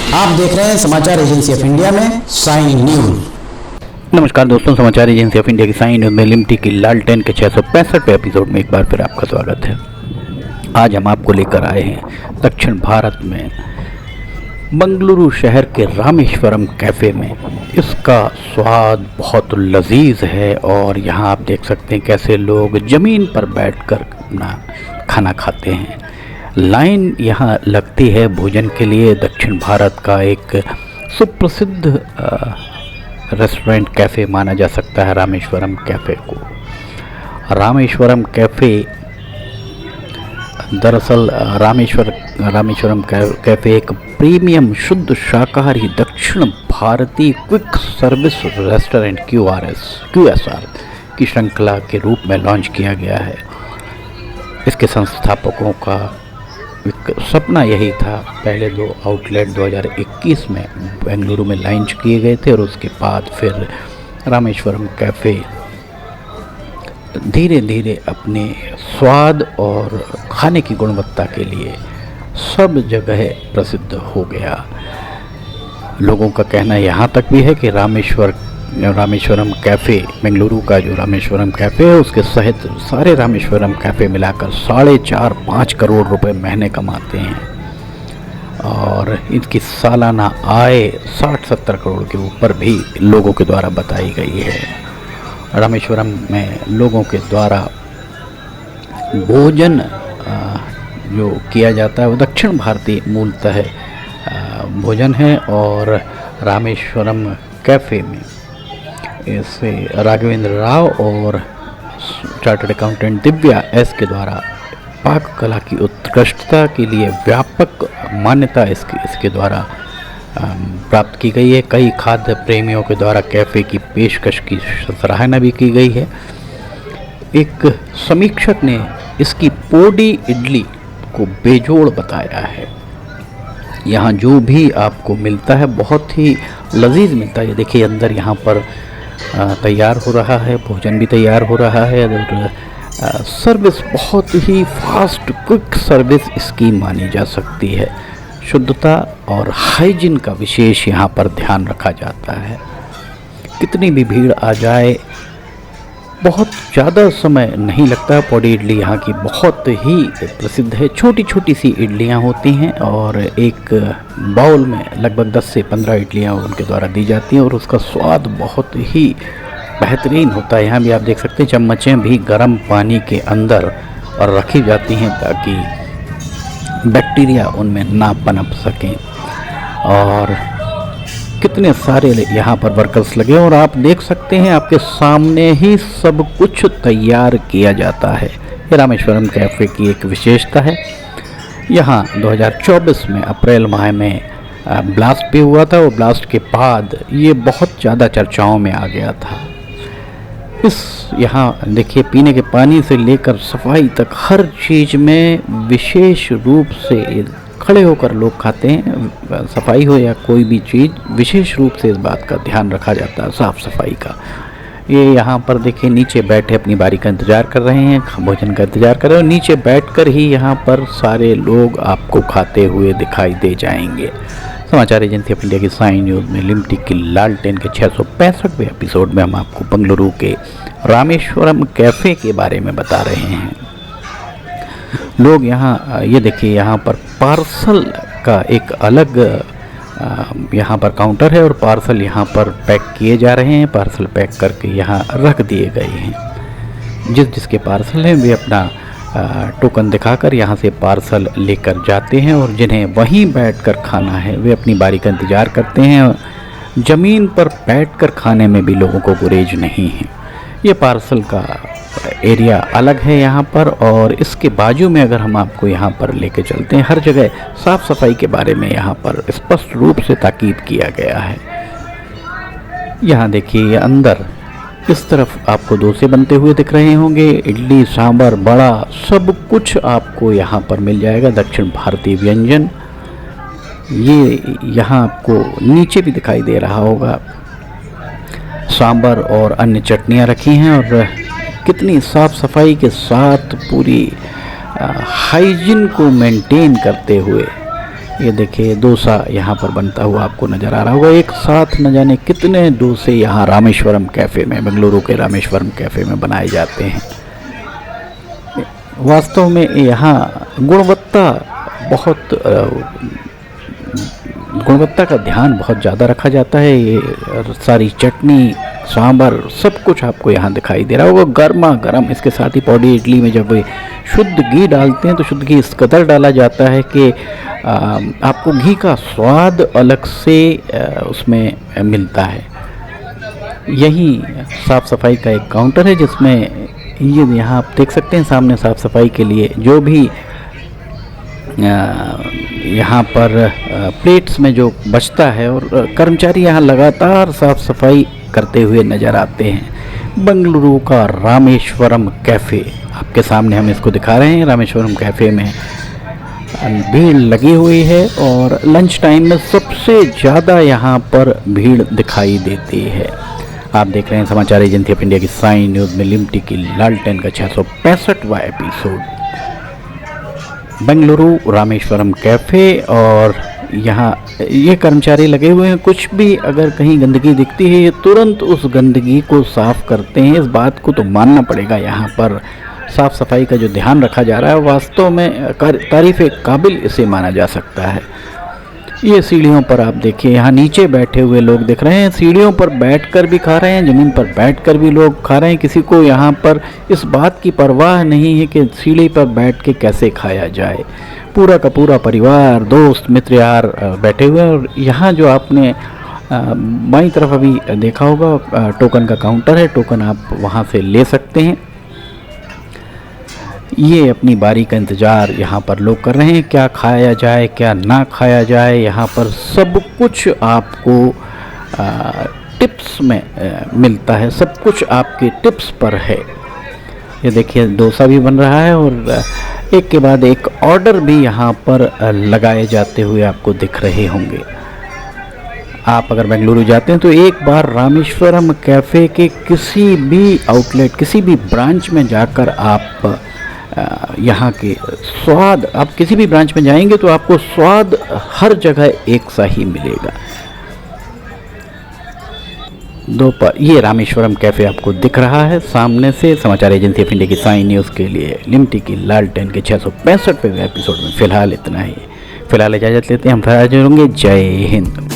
आप देख रहे हैं समाचार एजेंसी ऑफ इंडिया में साइन न्यूज। नमस्कार दोस्तों, समाचार एजेंसी ऑफ इंडिया की साइन न्यूज में लिमटी की लालटेन के 665वें एपिसोड में एक बार फिर आपका स्वागत है। आज हम आपको लेकर आए हैं दक्षिण भारत में बंगलुरु शहर के रामेश्वरम कैफ़े में। इसका स्वाद बहुत लजीज है और यहाँ आप देख सकते हैं कैसे लोग ज़मीन पर बैठकर अपना खाना खाते हैं। लाइन यहाँ लगती है भोजन के लिए। दक्षिण भारत का एक सुप्रसिद्ध रेस्टोरेंट कैफ़े माना जा सकता है रामेश्वरम कैफ़े को। रामेश्वरम कैफ़े दरअसल रामेश्वरम कैफ़े एक प्रीमियम शुद्ध शाकाहारी दक्षिण भारतीय क्विक सर्विस रेस्टोरेंट QSR की श्रृंखला के रूप में लॉन्च किया गया है। इसके संस्थापकों का एक सपना यही था। पहले 2 आउटलेट 2021 में बेंगलुरु में लॉन्च किए गए थे और उसके बाद फिर रामेश्वरम कैफ़े धीरे धीरे अपने स्वाद और खाने की गुणवत्ता के लिए सब जगह प्रसिद्ध हो गया। लोगों का कहना यहाँ तक भी है कि रामेश्वरम कैफ़े, बेंगलुरु का जो रामेश्वरम कैफ़े है उसके सहित सारे रामेश्वरम कैफ़े मिलाकर 4.5-5 करोड़ रुपए महीने कमाते हैं और इनकी सालाना आय 60-70 करोड़ के ऊपर भी लोगों के द्वारा बताई गई है। रामेश्वरम में लोगों के द्वारा भोजन जो किया जाता है वो दक्षिण भारतीय मूलतः भोजन है और रामेश्वरम कैफ़े में इसे राघवेंद्र राव और चार्टर्ड अकाउंटेंट दिव्या एस के द्वारा पाक कला की उत्कृष्टता के लिए व्यापक मान्यता इसके द्वारा प्राप्त की गई है। कई खाद्य प्रेमियों के द्वारा कैफ़े की पेशकश की सराहना भी की गई है। एक समीक्षक ने इसकी पोडी इडली को बेजोड़ बताया है। यहाँ जो भी आपको मिलता है बहुत ही लजीज मिलता है। देखिए अंदर यहाँ पर तैयार हो रहा है, भोजन भी तैयार हो रहा है और सर्विस बहुत ही फास्ट क्विक सर्विस इसकी मानी जा सकती है। शुद्धता और हाइजीन का विशेष यहाँ पर ध्यान रखा जाता है। कितनी भी भीड़ आ जाए बहुत ज़्यादा समय नहीं लगता। पोडी इडली यहाँ की बहुत ही प्रसिद्ध है। छोटी छोटी सी इडलियाँ होती हैं और एक बाउल में लगभग 10 से 15 इडलियाँ उनके द्वारा दी जाती हैं और उसका स्वाद बहुत ही बेहतरीन होता है। यहाँ भी आप देख सकते हैं चम्मचें भी गर्म पानी के अंदर और रखी जाती हैं ताकि बैक्टीरिया उनमें ना पनप सकें। और कितने सारे यहाँ पर वर्कर्स लगे और आप देख सकते हैं आपके सामने ही सब कुछ तैयार किया जाता है। ये रामेश्वरम कैफ़े की एक विशेषता है। यहाँ 2024 में अप्रैल माह में ब्लास्ट भी हुआ था और ब्लास्ट के बाद ये बहुत ज़्यादा चर्चाओं में आ गया था। यहाँ देखिए पीने के पानी से लेकर सफाई तक हर चीज़ में विशेष रूप से खड़े होकर लोग खाते हैं। सफाई हो या कोई भी चीज़, विशेष रूप से इस बात का ध्यान रखा जाता है साफ़ सफाई का। ये यहाँ पर देखिए नीचे बैठे अपनी बारी का इंतज़ार कर रहे हैं, भोजन का इंतज़ार कर रहे हैं और नीचे बैठकर ही यहाँ पर सारे लोग आपको खाते हुए दिखाई दे जाएंगे। समाचार एजेंसी ऑफ इंडिया की साइन न्यूज़ में लिमटी की लालटेन के 665वें एपिसोड में हम आपको बंगलुरु के रामेश्वरम कैफ़े के बारे में बता रहे हैं। लोग यहाँ ये देखिए यहाँ पर पार्सल का एक अलग यहाँ पर काउंटर है और पार्सल यहाँ पर पैक किए जा रहे हैं। पार्सल पैक करके यहाँ रख दिए गए हैं। जिसके पार्सल हैं वे अपना टोकन दिखाकर यहाँ से पार्सल लेकर जाते हैं और जिन्हें वहीं बैठकर खाना है वे अपनी बारी का इंतज़ार करते हैं। ज़मीन पर बैठकर खाने में भी लोगों को गुरेज नहीं है। ये पार्सल का एरिया अलग है यहाँ पर और इसके बाजू में अगर हम आपको यहाँ पर लेके चलते हैं हर जगह साफ़ सफाई के बारे में यहाँ पर स्पष्ट रूप से ताकीद किया गया है। यहाँ देखिए अंदर इस तरफ आपको डोसे बनते हुए दिख रहे होंगे। इडली, सांभर, बड़ा सब कुछ आपको यहाँ पर मिल जाएगा। दक्षिण भारतीय व्यंजन ये यहाँ आपको नीचे भी दिखाई दे रहा होगा। सांभर और अन्य चटनियाँ रखी हैं और कितनी साफ़ सफाई के साथ पूरी हाइजीन को मेंटेन करते हुए ये देखिए डोसा यहाँ पर बनता हुआ आपको नज़र आ रहा होगा। एक साथ न जाने कितने डोसे यहाँ रामेश्वरम कैफ़े में, बेंगलुरु के रामेश्वरम कैफ़े में बनाए जाते हैं। वास्तव में यहाँ गुणवत्ता का ध्यान बहुत ज़्यादा रखा जाता है। ये सारी चटनी, सांभर सब कुछ आपको यहाँ दिखाई दे रहा होगा गर्मा गर्म। इसके साथ ही पौड़ी इडली में जब वे शुद्ध घी डालते हैं तो शुद्ध घी इस कदर डाला जाता है कि आपको घी का स्वाद अलग से उसमें मिलता है। यही साफ़ सफाई का एक काउंटर है जिसमें ये यहाँ आप देख सकते हैं सामने साफ़ सफाई के लिए जो भी यहाँ पर प्लेट्स में जो बचता है, और कर्मचारी यहाँ लगातार साफ़ सफाई करते हुए नज़र आते हैं। बेंगलुरु का रामेश्वरम कैफ़े आपके सामने हम इसको दिखा रहे हैं। रामेश्वरम कैफ़े में भीड़ लगी हुई है और लंच टाइम में सबसे ज़्यादा यहाँ पर भीड़ दिखाई देती है। आप देख रहे हैं समाचार एजेंसी ऑफ इंडिया की साइन न्यूज़ में लिमटी की लालटेन का 665वां एपिसोड। बेंगलुरु रामेश्वरम कैफ़े, और यहाँ ये कर्मचारी लगे हुए हैं। कुछ भी अगर कहीं गंदगी दिखती है ये तुरंत उस गंदगी को साफ़ करते हैं। इस बात को तो मानना पड़ेगा, यहाँ पर साफ़ सफाई का जो ध्यान रखा जा रहा है वास्तव में तारीफ़ काबिल इसे माना जा सकता है। ये सीढ़ियों पर आप देखिए यहाँ नीचे बैठे हुए लोग दिख रहे हैं, सीढ़ियों पर बैठकर भी खा रहे हैं, ज़मीन पर बैठकर भी लोग खा रहे हैं। किसी को यहाँ पर इस बात की परवाह नहीं है कि सीढ़ी पर बैठ के कैसे खाया जाए। पूरा का पूरा परिवार, दोस्त मित्र यार बैठे हुए हैं। और यहाँ जो आपने बाईं तरफ अभी देखा होगा टोकन का काउंटर है, टोकन आप वहाँ से ले सकते हैं। ये अपनी बारी का इंतज़ार यहाँ पर लोग कर रहे हैं, क्या खाया जाए क्या ना खाया जाए। यहाँ पर सब कुछ आपको टिप्स में मिलता है, सब कुछ आपके टिप्स पर है। ये देखिए डोसा भी बन रहा है और एक के बाद एक ऑर्डर भी यहाँ पर लगाए जाते हुए आपको दिख रहे होंगे। आप अगर बेंगलुरु जाते हैं तो एक बार रामेश्वरम कैफ़े के किसी भी आउटलेट, किसी भी ब्रांच में जाकर आप यहाँ के स्वाद, आप किसी भी ब्रांच में जाएंगे तो आपको स्वाद हर जगह एक सा ही मिलेगा। दोपहर ये रामेश्वरम कैफ़े आपको दिख रहा है सामने से। समाचार एजेंसी ऑफ इंडिया की साइन न्यूज़ के लिए लिमटी की लालटेन के 665वें एपिसोड में फ़िलहाल इतना ही। फ़िलहाल इजाज़त लेते हैं, हम फिर हाजिर होंगे। जय हिंद।